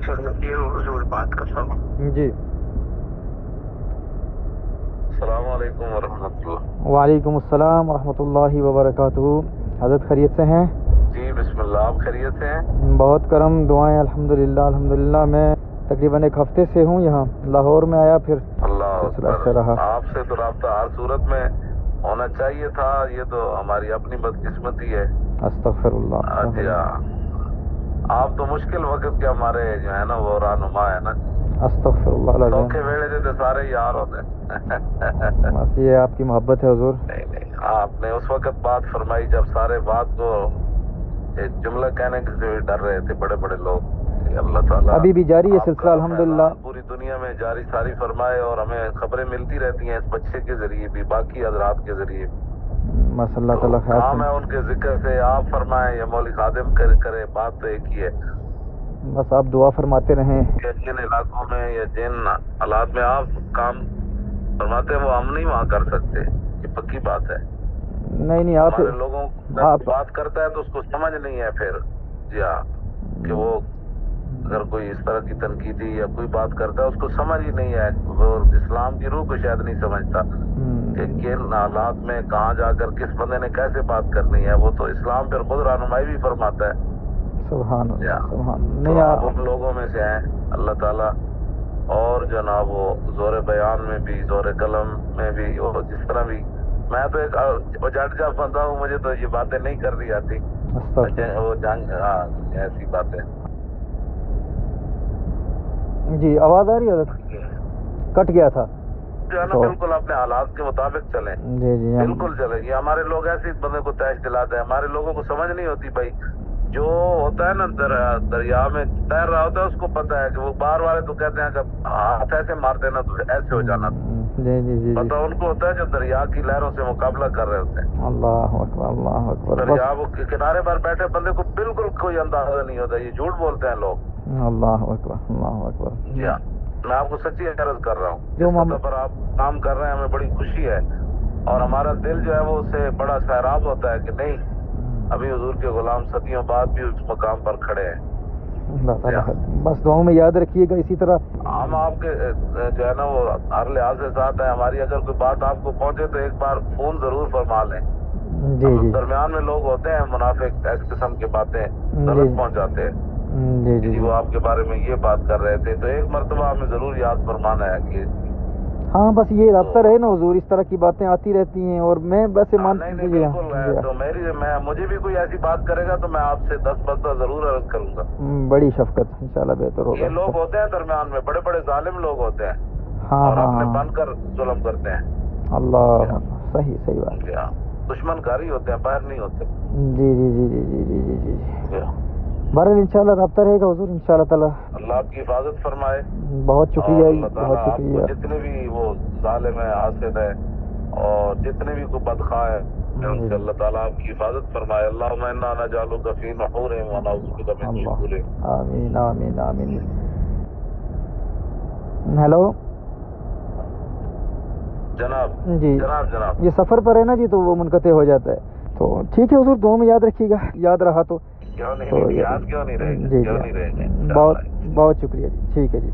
बात करता हूँ जी। अस्सलाम वालेकुम वरहमतुल्लाह। वालेकुम अस्सलाम वरहमतुल्लाहि वबरकातुहू। हज़रत खैरियत से हैं? जी बिस्मिल्लाह, आप खैरियत से हैं? बहुत करम, दुआएं अल्हम्दुलिल्लाह अल्हम्दुलिल्लाह। मैं तकरीबन एक हफ्ते से हूँ यहाँ, लाहौर में आया, फिर अल्लाह सिलसिला अकबर। ऐसे रहा। आपसे तो राब्ता हर सूरत में होना चाहिए था, ये तो हमारी अपनी बदकिस्मती है। अस्तगफिरुल्लाह। अच्छा, आप तो मुश्किल वक्त के हमारे जो है ना वो रहनुमा है ना। अस्तगफिरुल्लाह सौखे लज़ीम। वेले से तो सारे यार होते हैं। बस ये आपकी मोहब्बत है हुजूर। नहीं नहीं, आपने उस वक्त बात फरमाई जब सारे बात को एक जुमला कहने से भी डर रहे थे बड़े बड़े लोग। अल्लाह ताला अभी भी जारी है आपका सिलसिला अल्हम्दुलिल्लाह। फैज़ान पूरी दुनिया में जारी सारी फरमाए, और हमें खबरें मिलती रहती हैं इस बच्चे के जरिए भी, बाकी हजरात के जरिए। बस अल्लाह तो ताला खैर काम से। है उनके जिक्र से, आप फरमाएं या मौली खादिम करे, बात तो एक ही है। बस आप दुआ फरमाते रहें। कि जिन इलाकों में या जिन हालात में आप काम फरमाते हैं वो हम नहीं वहाँ कर सकते, ये पक्की बात है। नहीं आप हमारे लोगों को बात करता है तो उसको समझ नहीं है फिर, जी हाँ, कि वो अगर कोई इस तरह की तनकीदी या कोई बात करता है उसको समझ ही नहीं है, वो इस्लाम की रूह को शायद नहीं समझता कि किन हालात में कहाँ जाकर किस बंदे ने कैसे बात करनी है। वो तो इस्लाम फिर खुद रहनुमाई भी फरमाता है। सुभान अल्लाह, सुभान। तो नहीं आप उन लोगों में से हैं, अल्लाह ताला और जनाब वो जोर बयान में भी, जोर कलम में भी, और जिस तरह भी, मैं तो एक उजाड़ बंदा हूँ, मुझे तो ये बातें नहीं करनी आती। वो ऐसी बातें। जी आवाज आ रही है? कट गया था जो है ना, बिल्कुल अपने हालात के मुताबिक चलें। जी जी बिल्कुल चले। ये हमारे लोग ऐसे इस बंदे को तैश दिलाते हैं, हमारे लोगों को समझ नहीं होती भाई। जो होता है ना दरिया में तैर रहा होता है उसको पता है कि वो बाहर वाले तो कहते हैं कि हाथ ऐसे मारते ना तो ऐसे हो जाना। जी जी जी पता उनको होता है जो दरिया की लहरों से मुकाबला कर रहे होते हैं। अल्लाह अकबर, अल्लाह अकबर। दरिया वो किनारे पर बैठे बंदे को बिल्कुल कोई अंदाजा नहीं होता, ये झूठ बोलते हैं लोग। अल्लाह अकबर, अल्लाह अकबर। जी हाँ, मैं आपको सच्ची अर्ज कर रहा हूँ, जो जिस सतह पर आप काम कर रहे हैं हमें बड़ी खुशी है, और हमारा दिल जो है वो उससे बड़ा सैराब होता है कि नहीं, अभी हुजूर के गुलाम सदियों बाद भी उस मकाम पर खड़े हैं। बस दुआओं में याद रखिएगा इसी तरह। हम आपके जो है ना वो हर लिहाज से साथ है। हमारी अगर कोई बात आपको पहुंचे तो एक बार फोन जरूर फरमा लें। जी जी। दरमियान में लोग होते हैं मुनाफिक, इस किस्म की बातें गलत पहुंचाते हैं। जी जी, वो आपके बारे में ये बात कर रहे थे, तो एक मर्तबा हमें जरूर याद फरमाना है कि हाँ, बस ये राब्ता रहे ना हुजूर, इस तरह की बातें आती रहती हैं, और मैं वैसे मान नहीं बिल्कुल है। तो मुझे भी कोई ऐसी बात करेगा तो मैं आपसे 10 बस्ता जरूर अर्ज करूंगा। बड़ी शफकत, इंशाल्लाह बेहतर होगा। ये लोग होते हैं दरमियान में, बड़े बड़े जालिम लोग होते हैं। हाँ और हाँ अपने हाँ, बनकर जुल्म करते हैं। अल्लाह, सही सही बात। दुश्मन घर ही होते हैं, बाहर नहीं होते। जी जी जी जी जी जी जी जी। बहरहाल इंशाल्लाह राब्ता रहेगा हुजूर, इंशाल्लाह ताला। अल्लाह आपकी हिफाजत फरमाए। बहुत शुक्रिया, बहुत शुक्रिया। जितने भी वो जालिम है, हासिद है, और जितने भी कोई बदखा है, उनसे अल्लाह ताला आपकी हिफाजत फरमाए। अल्लाहुम्मा इन्ना नजअलुका फी नुहूरिहिम व नऊज़ु बिका मिन शुरूरिहिम। आमीन आमीन आमीन। हेलो जनाब। जी जनाब ये सफ़र पर है ना जी, तो वो मुनक़ते हो जाता है। तो ठीक है हुजूर, दुआ में याद रखिएगा, याद रहा तो क्यों नहीं, तो याद क्यों नहीं रहेगा, जी क्यों जी, नहीं रहेगा। बहुत बहुत शुक्रिया जी, ठीक है जी।